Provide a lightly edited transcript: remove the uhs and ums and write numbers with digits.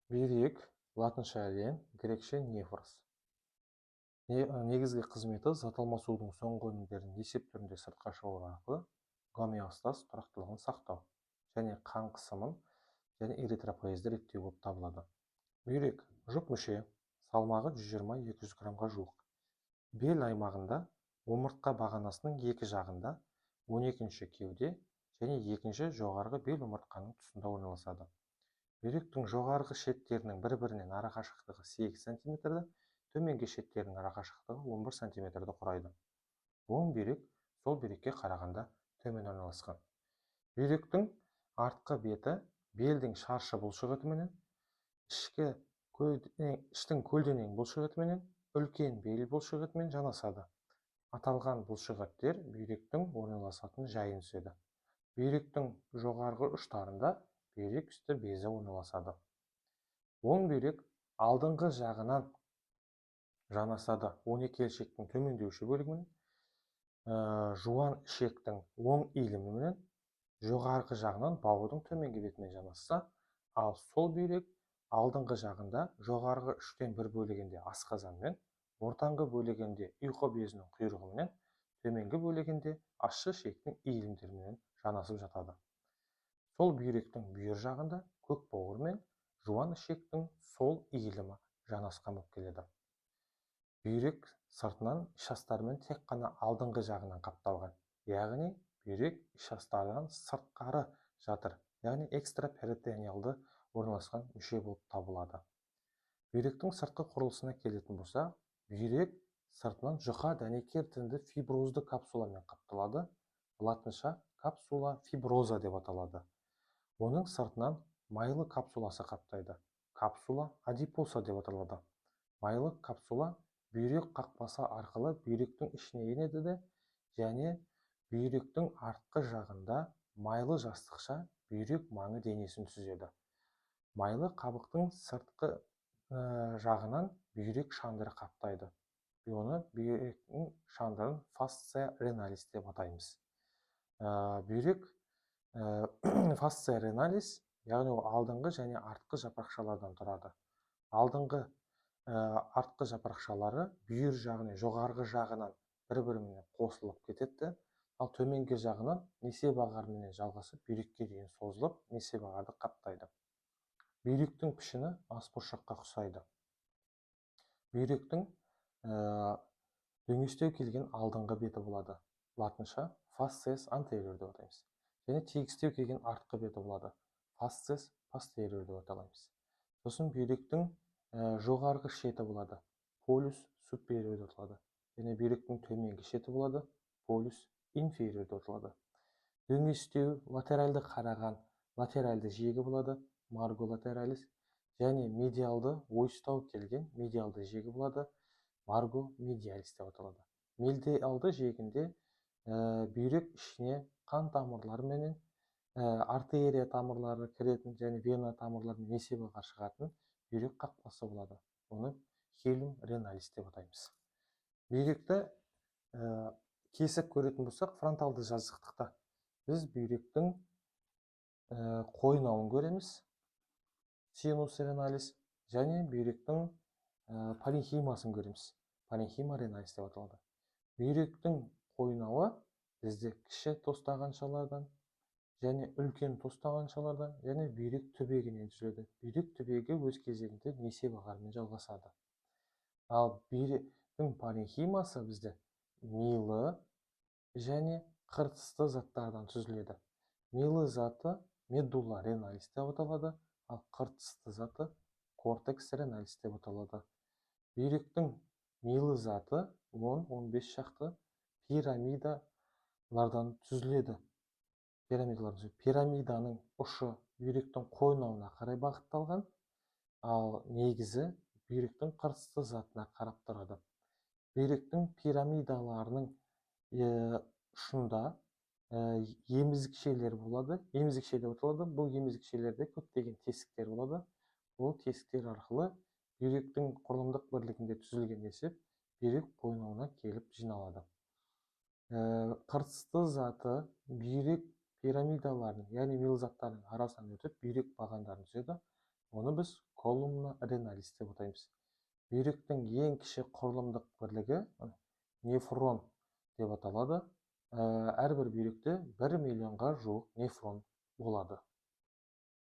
Бүйрек латынша әлем, грекше нефрос. Негізгі қызметі зат алмасудың соңғы өнімдерін есеп түрінде сыртқа шығару арқылы гомеостаз тұрақтылығын сақтау және қан қысымын және эритропоезді реттеу болып табылады. Бүйрек жұп мүше, салмағы 120-200 граммға жуық. Бел аймағында омыртқа бағанасының екі жағында 12-ші кеуде және екінші жоғарғы бел омыртқаның тұсында орналасады. Бүйректің жоғарғы шеттерінің бір-бірінен арақашықтығы 8 см, төменгі шеттерінің арақашықтығы 11 см құрайды. Оң бүйрек сол бүйрекке қарағанда төмен орналасқан. Бүйректің артқы беті белдің шаршы бұлшықетіменен, іштің көлденең бұлшықетіменен, үлкен бел бұлшықетімен жанасады. Аталған бұлшықеттер бүйректің орналасатын жайын түседі. Бүйректің жоғарғы ұштарында бүйрек үсті безі орналасады. Оң бүйрек алдыңғы жағынан жанасады. 12 елшектің төмендеуші бөлігімен, жуан ішектің оң иілімімен жоғарғы жағынан бауырдың төменгі бетімен жанасса, ал сол бүйрек алдыңғы жағында жоғарғы үштен бір бөлігінде асқазанмен, ортаңғы бөлігінде ұйқы безінің құйрығымен, төменгі бөлігінде ащы ішектің иілімдерімен жанасып жатады. Сол бүйректің бүйір жағында көк бауыр мен жуан ішектің сол иілімі жанасқан болып келеді. Бүйрек сыртынан ішастарымен тек қана алдыңғы жағынан қапталған, яғни бүйрек ішастардан сыртқары жатыр, яғни экстраперитониалды орналасқан мүше болып табылады. Бүйректің сыртқы құрылысына келетін болса, бүйрек сыртынан жұқа дәнекер тінді фиброзды капсуламен қапталады, латынша капсула фиброза деп аталады. Оның сыртынан майлы капсуласы қаптайды. Капсула адипоса деп аталады. Майлы капсула бүйрек қақпасы арқылы бүйректің ішіне енеді де, және бүйректің артқы жағында майлы жастықша бүйрек маңы денесін түзеді. Майлы қабықтың сыртқы жағынан бүйрек шандыры қаптайды. Оны бүйректің шандырын фасция реналис деп атаймыз. Бүйрек фасция реналис, яғни алдыңғы және артқы жапырақшалардан тұрады. Алдыңғы артқы жапырақшалары бүйір жағына жоғарғы жағынан бір-бірімен қосылып кетеді, ал төменгі жағынан несебағармен жалғасып бүйрекке дейін созылып несебағарды қаптайды. Бүйректің пішіні асбұршаққа ұқсайды. Бүйректің дөңестеу келген алдыңғы беті болады. Латынша фасцес антериор деп атаймыз. Және тегістеу келген артқы беті болады. Фасцес постериор деп аталаймыз. Сосын бүйректің жоғарғы шеті болады. Полюс супериор деп аталады. Және бүйректің төменгі шеті болады. Полюс инфериор деп аталады. Дөңестеу латеральды қараған латеральды жиегі болады. Марго латералис. Және медиалды ойыстау келген медиалды жиегі болады. Марго медиалис деп аталады. Медиалды жиегінде бүйрек ішіне қан тамырлары менен артерия тамырлары кіретін және вена тамырлары несебағар шығатын бүйрек қақпасы болады. Оны хелиум реналис деп атаймыз. Бүйректі кесіп көретін болсақ, фронталды жазықтықта біз бүйректің қойнауын көреміз, синус реналис, және бүйректің паренхимасын көреміз. Паренхима реналис деп аталады. Бүйректің қойнауы бізде кіші тостағаншалардан және үлкен тостағаншалардан және бүйрек түбегінен түзіледі. Бүйрек түбегі өз кезегінде несебағармен жалғасады. Ал бүйректің паренхимасы бізде милы және қыртысты заттардан түзіледі. Милы заты медула реналис деп аталады, ал қыртысты заты кортекс реналис деп аталады. Бүйректің милы заты 10-15 шақты пирамидалардан түзіледі. Пирамиданың ұшы бүйректің қойнауына қарай бағытталған, ал негізі бүйректің қыртысты затына қарап тұрады. Бүйректің пирамидаларының ұшында емізікшелер болады. Емізікше деп аталады. Бұл емізікшелерде көптеген тесіктер болады. Бұл тесіктер арқылы бүйректің құрылымдық бірлігінде түзілген есеп бүйрек қойнауына келіп жиналады. Қыртысты заты бүйрек пирамидаларын, яғни милы заттардың арасынан өтіп бүйрек бағандарын түзеді. Оны біз колумна реналис деп атаймыз. Бүйректің ең кіші құрылымдық бірлігі нефрон деп аталады. Әрбір бүйректе 1 миллионға жуық нефрон болады.